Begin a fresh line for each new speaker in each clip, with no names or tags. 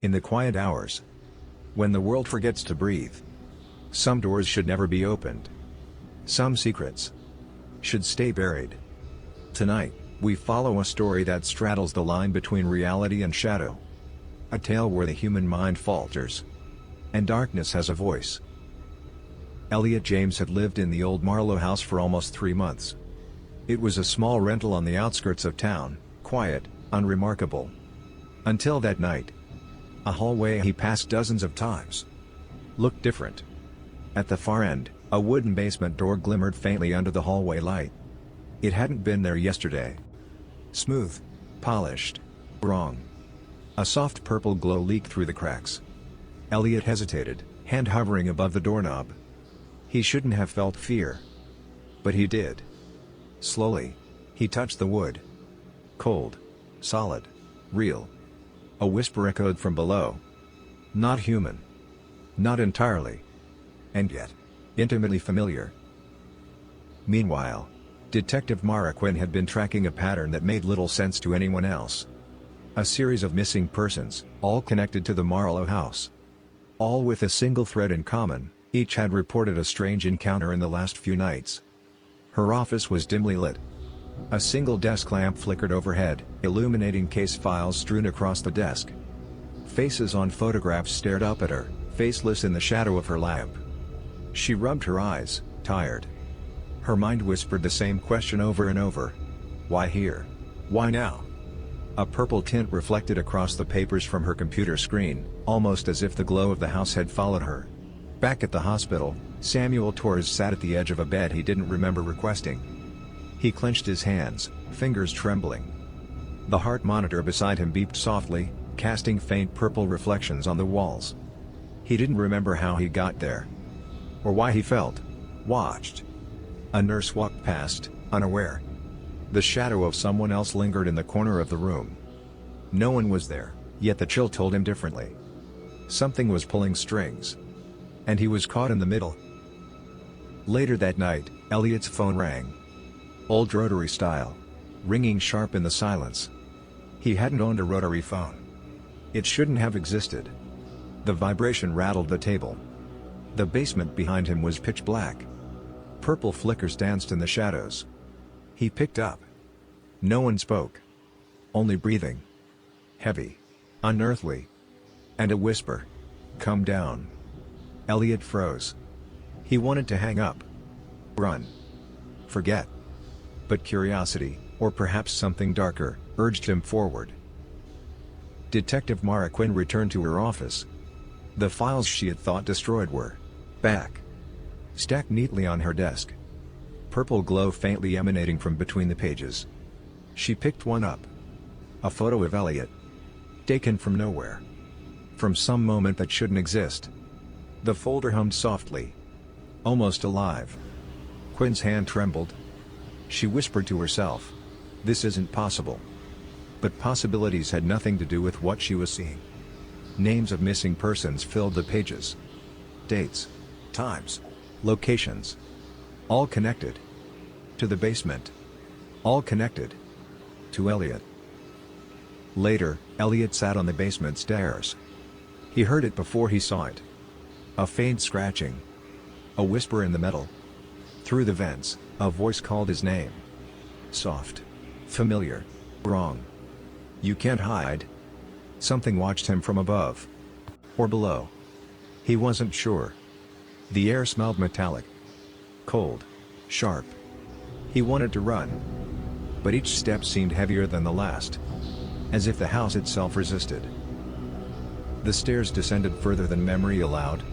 In the quiet hours, when the world forgets to breathe, some doors should never be opened. Some secrets should stay buried. Tonight, we follow a story that straddles the line between reality and shadow. A tale where the human mind falters, and darkness has a voice. Elliot James had lived in the old Marlowe house for almost 3 months. It was a small rental on the outskirts of town, quiet, unremarkable. Until that night. A hallway he passed dozens of times looked different. At the far end, a wooden basement door glimmered faintly under the hallway light. It hadn't been there yesterday. Smooth, polished, wrong. A soft purple glow leaked through the cracks. Elliot hesitated, hand hovering above the doorknob. He shouldn't have felt fear. But he did. Slowly, he touched the wood. Cold, solid, real. A whisper echoed from below. Not human. Not entirely. And yet, intimately familiar. Meanwhile, Detective Mara Quinn had been tracking a pattern that made little sense to anyone else. A series of missing persons, all connected to the Marlowe house. All with a single thread in common, each had reported a strange encounter in the last few nights. Her office was dimly lit. A single desk lamp flickered overhead, illuminating case files strewn across the desk. Faces on photographs stared up at her, faceless in the shadow of her lamp. She rubbed her eyes, tired. Her mind whispered the same question over and over. Why here? Why now? A purple tint reflected across the papers from her computer screen, almost as if the glow of the house had followed her. Back at the hospital, Samuel Torres sat at the edge of a bed he didn't remember requesting. He clenched his hands, fingers trembling. The heart monitor beside him beeped softly, casting faint purple reflections on the walls. He didn't remember how he got there. Or why he felt watched. A nurse walked past, unaware. The shadow of someone else lingered in the corner of the room. No one was there, yet the chill told him differently. Something was pulling strings. And he was caught in the middle. Later that night, Elliot's phone rang. Old rotary style. Ringing sharp in the silence. He hadn't owned a rotary phone. It shouldn't have existed. The vibration rattled the table. The basement behind him was pitch black. Purple flickers danced in the shadows. He picked up. No one spoke. Only breathing. Heavy. Unearthly. And a whisper. Come down. Elliot froze. He wanted to hang up. Run. Forget. But curiosity, or perhaps something darker, urged him forward. Detective Mara Quinn returned to her office. The files she had thought destroyed were back. Stacked neatly on her desk. Purple glow faintly emanating from between the pages. She picked one up. A photo of Elliot. Taken from nowhere. From some moment that shouldn't exist. The folder hummed softly. Almost alive. Quinn's hand trembled. She whispered to herself. This isn't possible. But possibilities had nothing to do with what she was seeing. Names of missing persons filled the pages. Dates. Times. Locations. All connected. To the basement. All connected. To Elliot. Later, Elliot sat on the basement stairs. He heard it before he saw it. A faint scratching. A whisper in the metal. Through the vents, a voice called his name. Soft. Familiar. Wrong. You can't hide. Something watched him from above. Or below. He wasn't sure. The air smelled metallic. Cold. Sharp. He wanted to run. But each step seemed heavier than the last. As if the house itself resisted. The stairs descended further than memory allowed.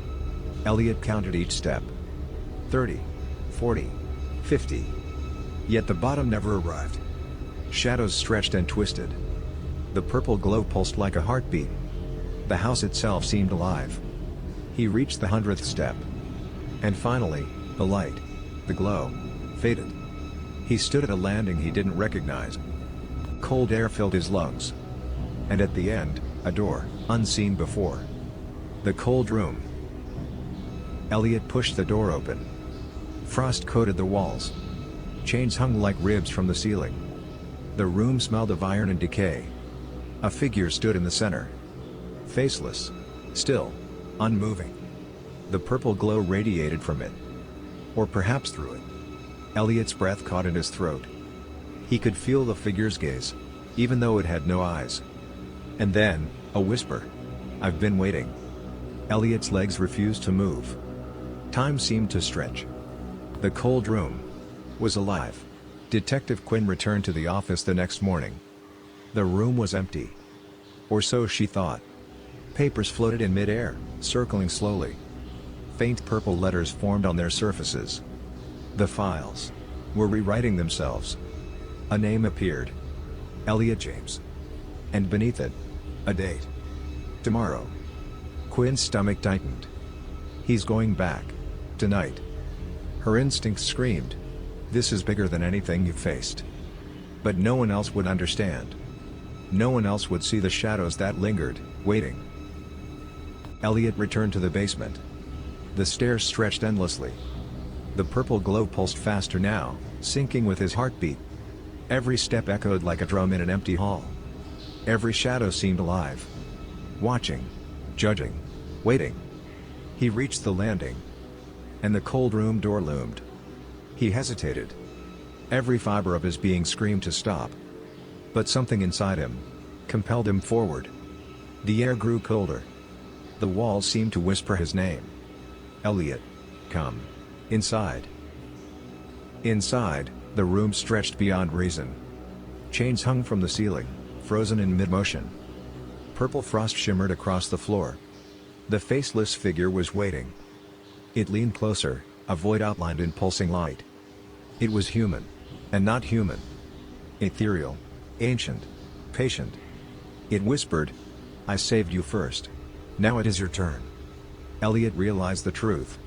Elliot counted each step. 30. 40. 50. Yet the bottom never arrived. Shadows stretched and twisted. The purple glow pulsed like a heartbeat. The house itself seemed alive. He reached the 100th step. And finally, the light, the glow, faded. He stood at a landing he didn't recognize. Cold air filled his lungs. And at the end, a door, unseen before. The cold room. Elliot pushed the door open. Frost coated the walls. Chains hung like ribs from the ceiling. The room smelled of iron and decay. A figure stood in the center. Faceless. Still. Unmoving. The purple glow radiated from it. Or perhaps through it. Elliot's breath caught in his throat. He could feel the figure's gaze, even though it had no eyes. And then, a whisper. "I've been waiting." Elliot's legs refused to move. Time seemed to stretch. The cold room was alive. Detective Quinn returned to the office the next morning. The room was empty. Or so she thought. Papers floated in mid-air, circling slowly. Faint purple letters formed on their surfaces. The files were rewriting themselves. A name appeared. Elliot James. And beneath it, a date. Tomorrow. Quinn's stomach tightened. He's going back. Tonight. Her instincts screamed. This is bigger than anything you've faced. But no one else would understand. No one else would see the shadows that lingered, waiting. Elliot returned to the basement. The stairs stretched endlessly. The purple glow pulsed faster now, syncing with his heartbeat. Every step echoed like a drum in an empty hall. Every shadow seemed alive. Watching. Judging. Waiting. He reached the landing. And the cold room door loomed. He hesitated. Every fiber of his being screamed to stop. But something inside him compelled him forward. The air grew colder. The walls seemed to whisper his name. Elliot. Come. Inside. Inside, the room stretched beyond reason. Chains hung from the ceiling, frozen in mid-motion. Purple frost shimmered across the floor. The faceless figure was waiting. It leaned closer, a void outlined in pulsing light. It was human. And not human. Ethereal. Ancient. Patient. It whispered, "I saved you first. Now it is your turn." Elliot realized the truth.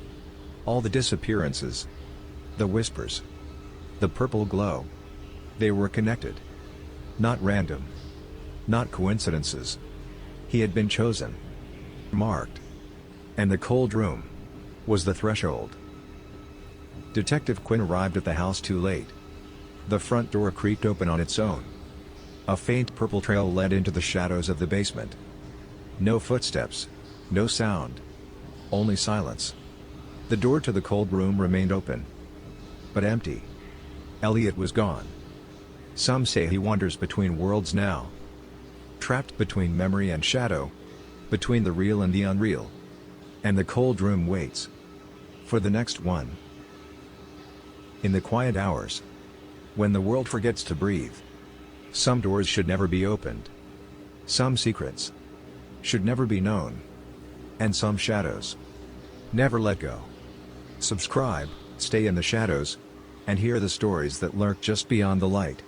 All the disappearances. The whispers. The purple glow. They were connected. Not random. Not coincidences. He had been chosen. Marked. And the cold room was the threshold. Detective Quinn arrived at the house too late. The front door creaked open on its own. A faint purple trail led into the shadows of the basement. No footsteps. No sound. Only silence. The door to the cold room remained open. But empty. Elliot was gone. Some say he wanders between worlds now. Trapped between memory and shadow. Between the real and the unreal. And the cold room waits for the next one. In the quiet hours, when the world forgets to breathe, some doors should never be opened. Some secrets should never be known. And some shadows never let go. Subscribe, stay in the shadows, and hear the stories that lurk just beyond the light.